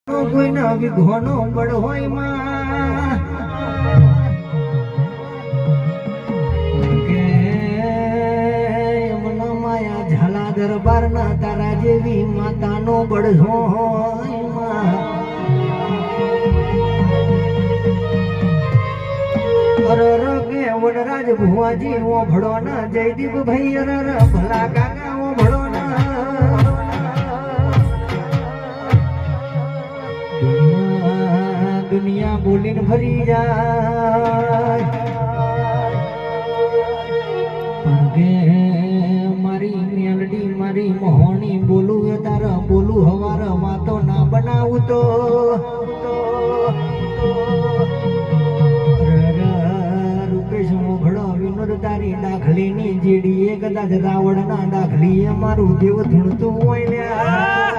કોઈના વિઘોનો બળ હોય માં કે મનો માયા ઝાલા દરબારના તારા જેવી માતાનો બળ હોય માં અરર કે વનરાજ ભુવાજી ઓ ભડો ના જયદીપ ભાઈ અરર ભલા કાકા ઓ ભડો दुनिया बोलीन भरी जाए मारी मेलडी मारी मोहनी बोलू तारा बोलू हमारा वातो ना बनाऊ तो रूपेश मोघड़ो विनोद तारी डाखली नी जेडी कदाच रावण ना डाखली मारू देव धूणતું હોય